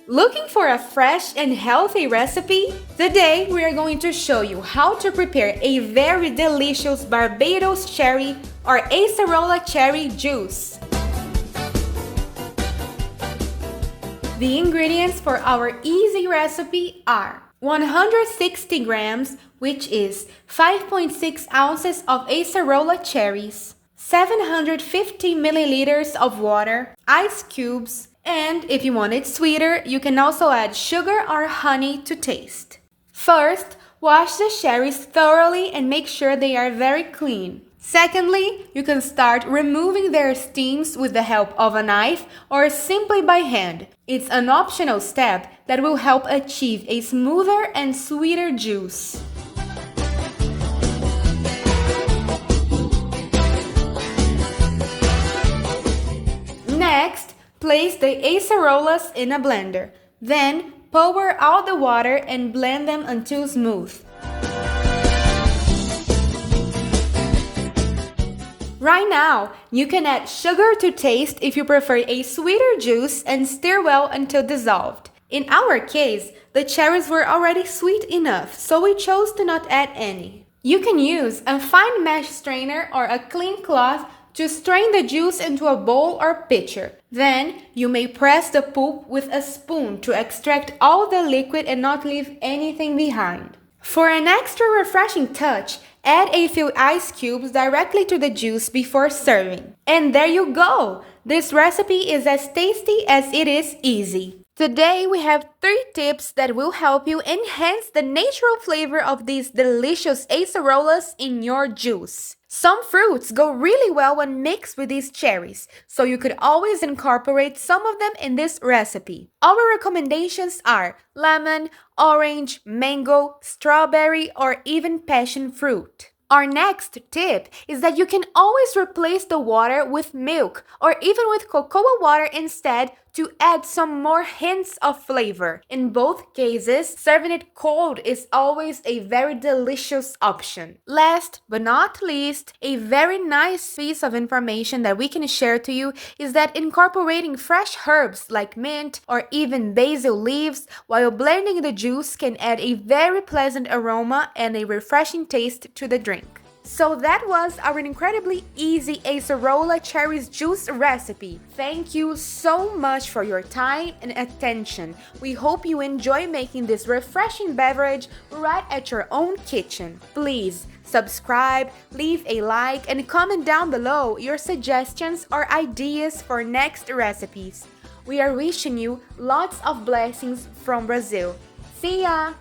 Looking for a fresh and healthy recipe? Today we are going to show you how to prepare a very delicious Barbados cherry or Acerola cherry juice. The ingredients for our easy recipe are 160 grams, which is 5.6 ounces of Acerola cherries, 750 milliliters of water, ice cubes, and if you want it sweeter, you can also add sugar or honey to taste. First, wash the cherries thoroughly and make sure they are very clean. Secondly, you can start removing their stems with the help of a knife or simply by hand. It's an optional step that will help achieve a smoother and sweeter juice. Next, place the acerolas in a blender. Then, pour out the water and blend them until smooth. Right now, you can add sugar to taste if you prefer a sweeter juice and stir well until dissolved. In our case, the cherries were already sweet enough, so we chose to not add any. You can use a fine mesh strainer or a clean cloth to strain the juice into a bowl or pitcher. Then, you may press the pulp with a spoon to extract all the liquid and not leave anything behind. For an extra refreshing touch, add a few ice cubes directly to the juice before serving. And there you go! This recipe is as tasty as it is easy. Today we have 3 tips that will help you enhance the natural flavor of these delicious acerolas in your juice. Some fruits go really well when mixed with these cherries, so you could always incorporate some of them in this recipe. Our recommendations are lemon, orange, mango, strawberry, or even passion fruit. Our next tip is that you can always replace the water with milk or even with cocoa water instead to add some more hints of flavor. In both cases, serving it cold is always a very delicious option. Last but not least, a very nice piece of information that we can share to you is that incorporating fresh herbs like mint or even basil leaves while blending the juice can add a very pleasant aroma and a refreshing taste to the drink. So that was our incredibly easy acerola cherries juice recipe. Thank you so much for your time and attention. We hope you enjoy making this refreshing beverage right at your own kitchen. Please subscribe, leave a like, and comment down below your suggestions or ideas for next recipes. We are wishing you lots of blessings from Brazil. See ya!